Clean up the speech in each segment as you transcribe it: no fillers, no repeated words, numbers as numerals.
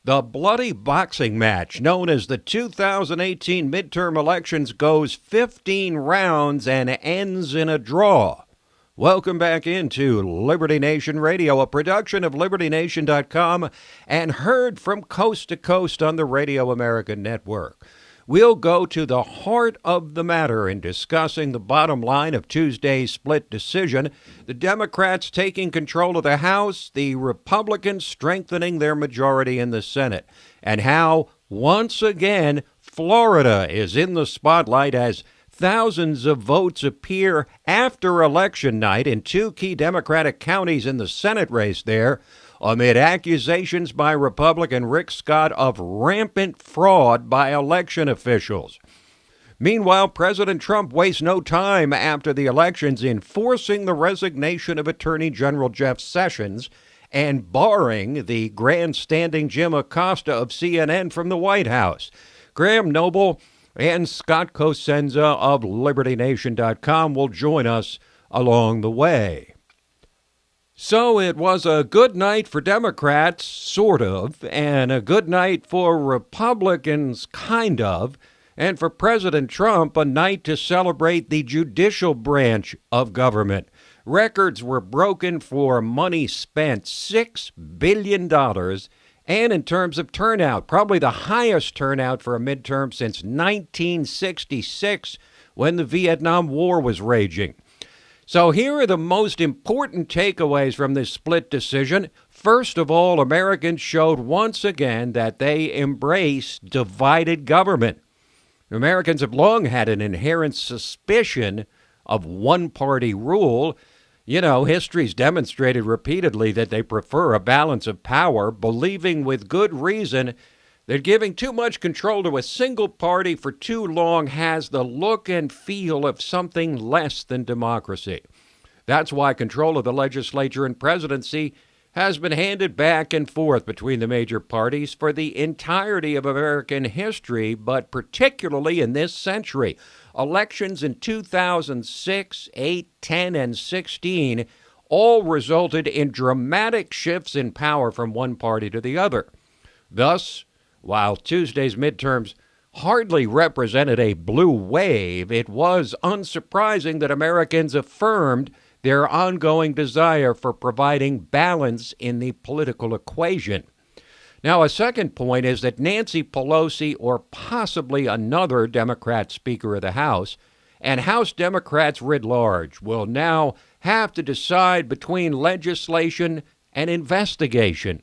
The bloody boxing match known as the 2018 midterm elections goes 15 rounds and ends in a draw. Welcome back into Liberty Nation Radio, a production of LibertyNation.com and heard from coast to coast on the Radio America Network. We'll go to the heart of the matter in discussing the bottom line of Tuesday's split decision, the Democrats taking control of the House, the Republicans strengthening their majority in the Senate, and how, once again, Florida is in the spotlight as thousands of votes appear after election night in two key Democratic counties in the Senate race there, amid accusations by Republican Rick Scott of rampant fraud by election officials. Meanwhile, President Trump wastes no time after the elections in forcing the resignation of Attorney General Jeff Sessions and barring the grandstanding Jim Acosta of CNN from the White House. Graham Noble and Scott Cosenza of LibertyNation.com will join us along the way. So it was a good night for Democrats, sort of, and a good night for Republicans, kind of, and for President Trump, a night to celebrate the judicial branch of government. Records were broken for money spent, $6 billion, and in terms of turnout, probably the highest turnout for a midterm since 1966, when the Vietnam War was raging. So here are the most important takeaways from this split decision. First of all, Americans showed once again that they embrace divided government. Americans have long had an inherent suspicion of one-party rule. You know, history's demonstrated repeatedly that they prefer a balance of power, believing with good reason that giving too much control to a single party for too long has the look and feel of something less than democracy. That's why control of the legislature and presidency has been handed back and forth between the major parties for the entirety of American history, but particularly in this century. Elections in 2006, 8, 10, and 16 all resulted in dramatic shifts in power from one party to the other. Thus, while Tuesday's midterms hardly represented a blue wave, it was unsurprising that Americans affirmed their ongoing desire for providing balance in the political equation. Now, a second point is that Nancy Pelosi, or possibly another Democrat Speaker of the House, and House Democrats writ large will now have to decide between legislation and investigation.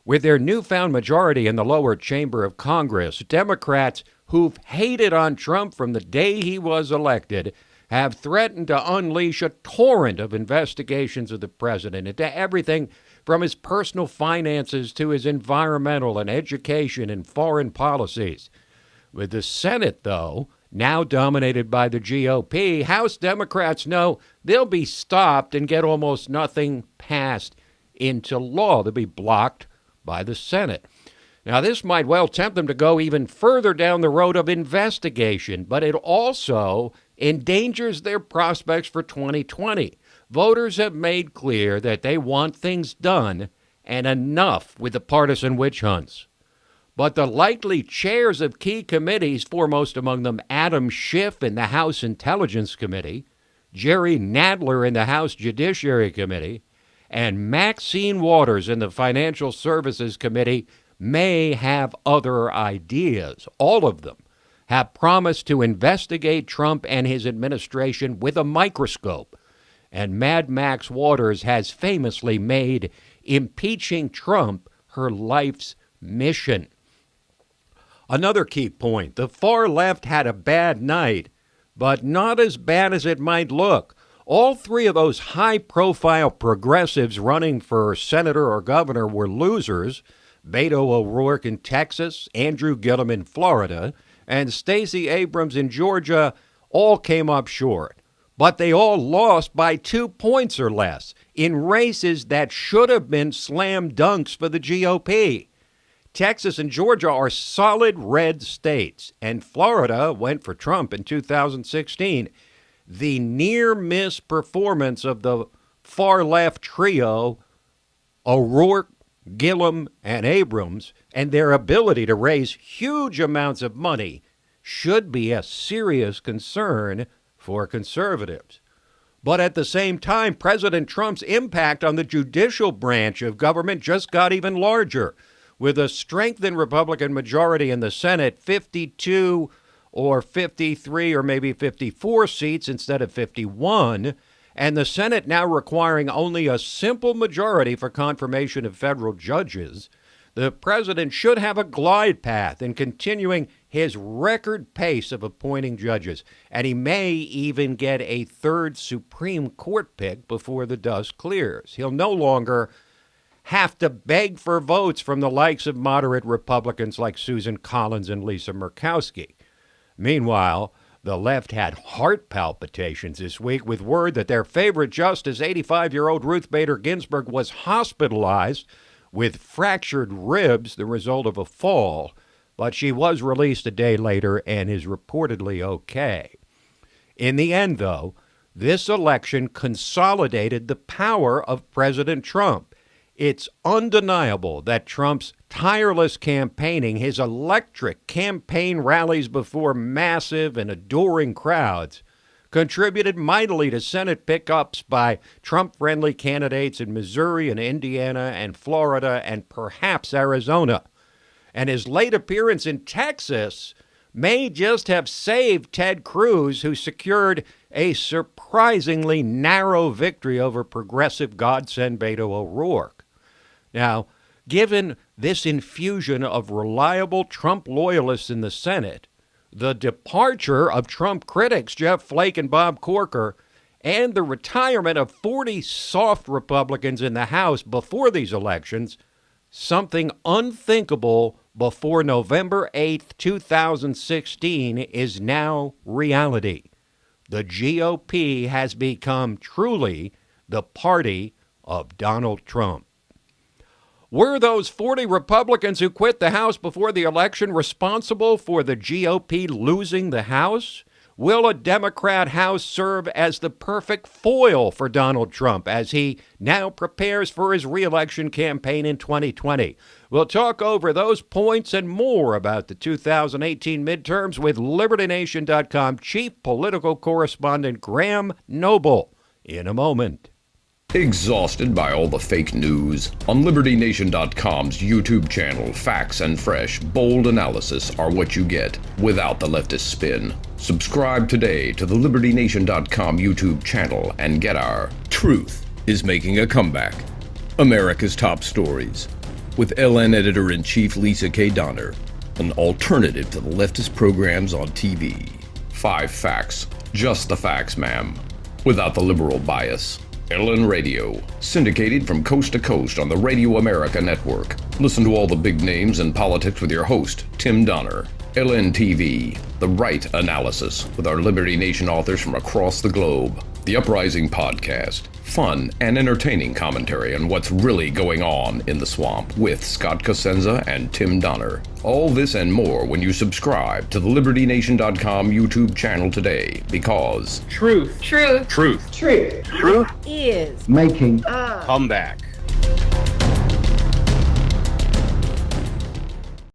With their newfound majority in the lower chamber of Congress, Democrats who've hated on Trump from the day he was elected have threatened to unleash a torrent of investigations of the president into everything from his personal finances to his environmental and education and foreign policies. With the Senate, though, now dominated by the GOP, House Democrats know they'll be stopped and get almost nothing passed into law. They'll be blocked by the Senate. Now, this might well tempt them to go even further down the road of investigation, but it also endangers their prospects for 2020. Voters have made clear that they want things done and enough with the partisan witch hunts. But the likely chairs of key committees, foremost among them Adam Schiff in the House Intelligence Committee, Jerry Nadler in the House Judiciary Committee, and Maxine Waters in the Financial Services Committee, may have other ideas. All of them have promised to investigate Trump and his administration with a microscope. And Mad Max Waters has famously made impeaching Trump her life's mission. Another key point, the far left had a bad night, but not as bad as it might look. All three of those high-profile progressives running for senator or governor were losers. Beto O'Rourke in Texas, Andrew Gillum in Florida, and Stacey Abrams in Georgia all came up short. But they all lost by 2 points or less in races that should have been slam dunks for the GOP. Texas and Georgia are solid red states, and Florida went for Trump in 2016. The near-miss performance of the far-left trio, O'Rourke, Gillum, and Abrams, and their ability to raise huge amounts of money should be a serious concern for conservatives. But at the same time, President Trump's impact on the judicial branch of government just got even larger, with a strengthened Republican majority in the Senate, 52 or 53 or maybe 54 seats instead of 51, and the Senate now requiring only a simple majority for confirmation of federal judges. The president should have a glide path in continuing his record pace of appointing judges, and he may even get a third Supreme Court pick before the dust clears. He'll no longer have to beg for votes from the likes of moderate Republicans like Susan Collins and Lisa Murkowski. Meanwhile, the left had heart palpitations this week with word that their favorite justice, 85-year-old Ruth Bader Ginsburg, was hospitalized with fractured ribs, the result of a fall, but she was released a day later and is reportedly okay. In the end, though, this election consolidated the power of President Trump. It's undeniable that Trump's tireless campaigning, his electric campaign rallies before massive and adoring crowds, contributed mightily to Senate pickups by Trump-friendly candidates in Missouri and Indiana and Florida and perhaps Arizona. And his late appearance in Texas may just have saved Ted Cruz, who secured a surprisingly narrow victory over progressive godsend Beto O'Rourke. Now, given this infusion of reliable Trump loyalists in the Senate, the departure of Trump critics Jeff Flake and Bob Corker, and the retirement of 40 soft Republicans in the House before these elections, something unthinkable before November 8th, 2016 is now reality. The GOP has become truly the party of Donald Trump. Were those 40 Republicans who quit the House before the election responsible for the GOP losing the House? Will a Democrat House serve as the perfect foil for Donald Trump as he now prepares for his re-election campaign in 2020? We'll talk over those points and more about the 2018 midterms with LibertyNation.com chief political correspondent Graham Noble in a moment. Exhausted by all the fake news? On LibertyNation.com's YouTube channel, facts and fresh, bold analysis are what you get without the leftist spin. Subscribe today to the LibertyNation.com YouTube channel and get our Truth is Making a Comeback. America's Top Stories. With LN Editor-in-Chief Lisa K. Donner, an alternative to the leftist programs on TV. 5 facts. Just the facts, ma'am. Without the liberal bias. LN Radio, syndicated from coast to coast on the Radio America Network. Listen to all the big names in politics with your host, Tim Donner. LN TV, the right analysis with our Liberty Nation authors from across the globe. The Uprising Podcast, fun and entertaining commentary on what's really going on in the swamp with Scott Cosenza and Tim Donner. All this and more when you subscribe to the LibertyNation.com YouTube channel today, because Truth is making a comeback.